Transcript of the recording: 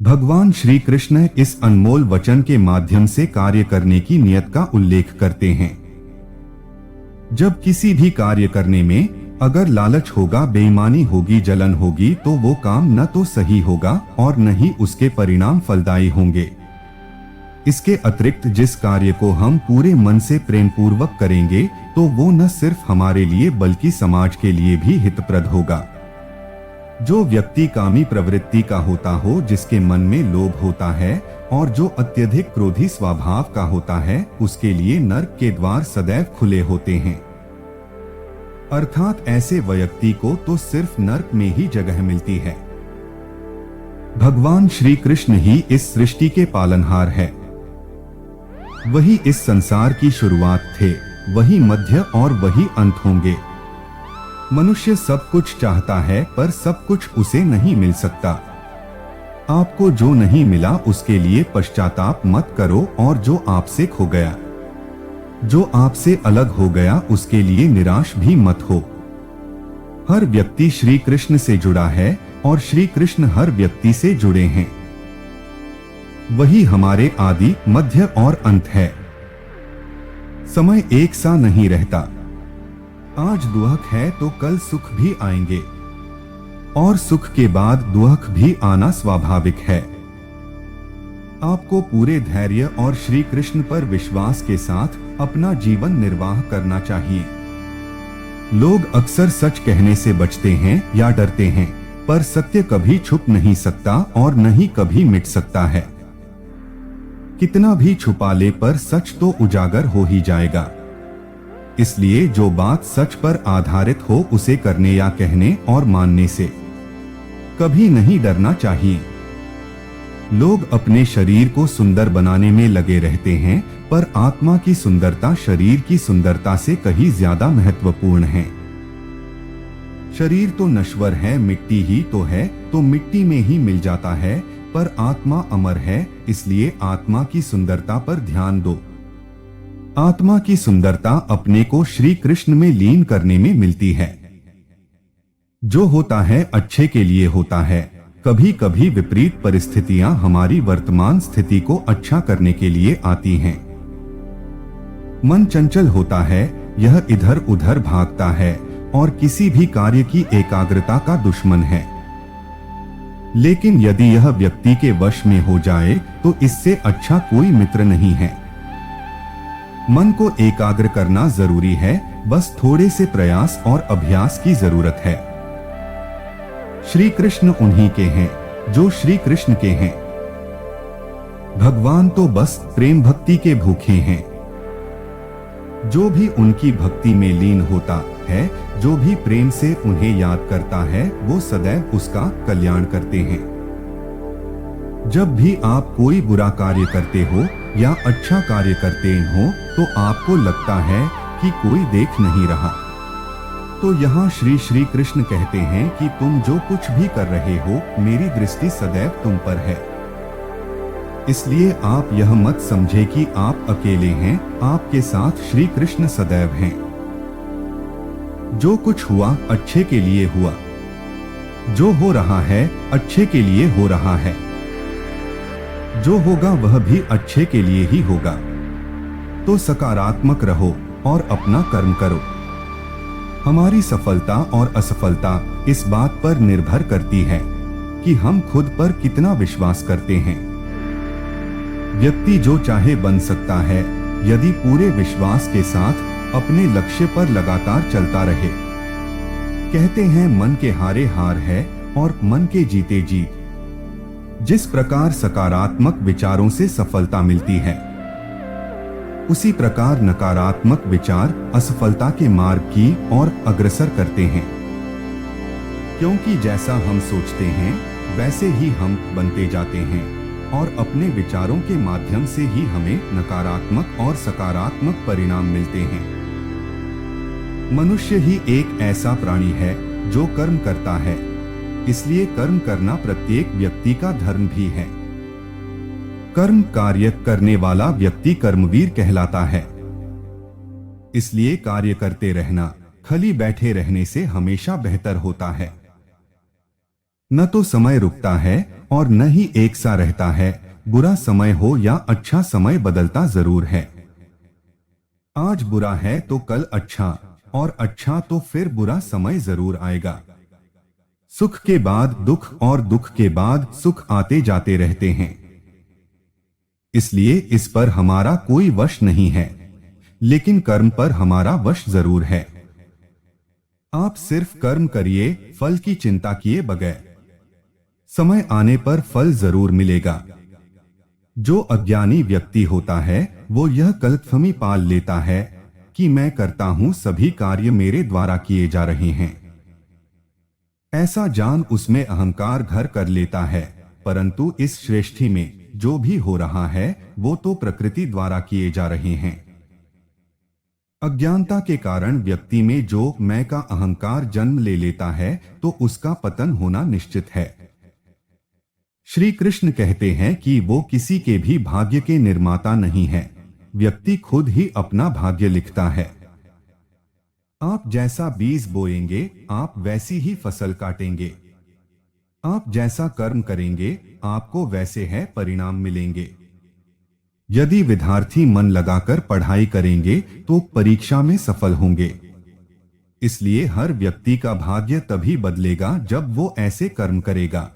भगवान श्री कृष्ण इस अनमोल वचन के माध्यम से कार्य करने की नियत का उल्लेख करते हैं। जब किसी भी कार्य करने में अगर लालच होगा, बेईमानी होगी, जलन होगी, तो वो काम न तो सही होगा और न ही उसके परिणाम फलदायी होंगे। इसके अतिरिक्त जिस कार्य को हम पूरे मन से प्रेम पूर्वक करेंगे तो वो न सिर्फ हमारे लिए बल्कि समाज के लिए भी हितप्रद होगा। जो व्यक्ति कामी प्रवृत्ति का होता हो, जिसके मन में लोभ होता है और जो अत्यधिक क्रोधी स्वभाव का होता है, उसके लिए नरक के द्वार सदैव खुले होते हैं। अर्थात ऐसे व्यक्ति को तो सिर्फ नरक में ही जगह मिलती है। भगवान श्री कृष्ण ही इस सृष्टि के पालनहार है। वही इस संसार की शुरुआत थे, वही मध्य और वही अंत होंगे। मनुष्य सब कुछ चाहता है पर सब कुछ उसे नहीं मिल सकता। आपको जो नहीं मिला उसके लिए पश्चाताप मत करो, और जो आपसे खो गया, जो आपसे अलग हो गया, उसके लिए निराश भी मत हो। हर व्यक्ति श्री कृष्ण से जुड़ा है और श्री कृष्ण हर व्यक्ति से जुड़े हैं। वही हमारे आदि, मध्य और अंत है। समय एक सा नहीं रहता। आज दुख है तो कल सुख भी आएंगे और सुख के बाद दुख भी आना स्वाभाविक है। आपको पूरे धैर्य और श्री कृष्ण पर विश्वास के साथ अपना जीवन निर्वाह करना चाहिए। लोग अक्सर सच कहने से बचते हैं या डरते हैं, पर सत्य कभी छुप नहीं सकता और न ही कभी मिट सकता है। कितना भी छुपा ले पर सच तो उजागर हो ही जाएगा। इसलिए जो बात सच पर आधारित हो उसे करने या कहने और मानने से कभी नहीं डरना चाहिए। लोग अपने शरीर को सुंदर बनाने में लगे रहते हैं, पर आत्मा की सुंदरता शरीर की सुंदरता से कहीं ज्यादा महत्वपूर्ण है। शरीर तो नश्वर है, मिट्टी ही तो है, तो मिट्टी में ही मिल जाता है, पर आत्मा अमर है। इसलिए आत्मा की सुंदरता पर ध्यान दो। आत्मा की सुंदरता अपने को श्री कृष्ण में लीन करने में मिलती है। जो होता है अच्छे के लिए होता है। कभी कभी विपरीत परिस्थितियां हमारी वर्तमान स्थिति को अच्छा करने के लिए आती हैं। मन चंचल होता है, यह इधर उधर भागता है और किसी भी कार्य की एकाग्रता का दुश्मन है। लेकिन यदि यह व्यक्ति के वश में हो जाए तो इससे अच्छा कोई मित्र नहीं है। मन को एकाग्र करना जरूरी है, बस थोड़े से प्रयास और अभ्यास की जरूरत है। श्री कृष्ण उन्हीं के हैं जो श्री कृष्ण के हैं। भगवान तो बस प्रेम भक्ति के भूखे हैं। जो भी उनकी भक्ति में लीन होता है, जो भी प्रेम से उन्हें याद करता है, वो सदैव उसका कल्याण करते हैं। जब भी आप कोई बुरा कार्य करते हो या अच्छा कार्य करते हो तो आपको लगता है कि कोई देख नहीं रहा, तो यहाँ श्री श्री कृष्ण कहते हैं कि तुम जो कुछ भी कर रहे हो, मेरी दृष्टि सदैव तुम पर है। इसलिए आप यह मत समझे कि आप अकेले हैं, आपके साथ श्री कृष्ण सदैव हैं। जो कुछ हुआ अच्छे के लिए हुआ, जो हो रहा है अच्छे के लिए हो रहा है, जो होगा वह भी अच्छे के लिए ही होगा। तो सकारात्मक रहो और अपना कर्म करो। हमारी सफलता और असफलता इस बात पर निर्भर करती है कि हम खुद पर कितना विश्वास करते हैं। व्यक्ति जो चाहे बन सकता है यदि पूरे विश्वास के साथ अपने लक्ष्य पर लगातार चलता रहे। कहते हैं मन के हारे हार है और मन के जीते जीत। जिस प्रकार सकारात्मक विचारों से सफलता मिलती है, उसी प्रकार नकारात्मक विचार असफलता के मार्ग की ओर अग्रसर करते हैं। क्योंकि जैसा हम सोचते हैं वैसे ही हम बनते जाते हैं और अपने विचारों के माध्यम से ही हमें नकारात्मक और सकारात्मक परिणाम मिलते हैं। मनुष्य ही एक ऐसा प्राणी है जो कर्म करता है, इसलिए कर्म करना प्रत्येक व्यक्ति का धर्म भी है। कर्म कार्य करने वाला व्यक्ति कर्मवीर कहलाता है। इसलिए कार्य करते रहना खाली बैठे रहने से हमेशा बेहतर होता है। न तो समय रुकता है और न ही एक सा रहता है। बुरा समय हो या अच्छा समय बदलता जरूर है। आज बुरा है तो कल अच्छा, और अच्छा तो फिर बुरा समय जरूर आएगा। सुख के बाद दुख और दुख के बाद सुख आते जाते रहते हैं। इसलिए इस पर हमारा कोई वश नहीं है, लेकिन कर्म पर हमारा वश जरूर है। आप सिर्फ कर्म करिए, फल की चिंता किए बगैर। समय आने पर फल जरूर मिलेगा। जो अज्ञानी व्यक्ति होता है वो यह गलतफहमी पाल लेता है कि मैं करता हूं, सभी कार्य मेरे द्वारा किए जा रहे हैं। ऐसा जान उसमें अहंकार घर कर लेता है, परंतु इस सृष्टि में जो भी हो रहा है वो तो प्रकृति द्वारा किए जा रहे हैं। अज्ञानता के कारण व्यक्ति में जो मैं का अहंकार जन्म ले लेता है तो उसका पतन होना निश्चित है। श्री कृष्ण कहते हैं कि वो किसी के भी भाग्य के निर्माता नहीं है, व्यक्ति खुद ही अपना भाग्य लिखता है। आप जैसा बीज बोएंगे आप वैसी ही फसल काटेंगे। आप जैसा कर्म करेंगे आपको वैसे है परिणाम मिलेंगे। यदि विद्यार्थी मन लगाकर पढ़ाई करेंगे तो परीक्षा में सफल होंगे। इसलिए हर व्यक्ति का भाग्य तभी बदलेगा जब वो ऐसे कर्म करेगा।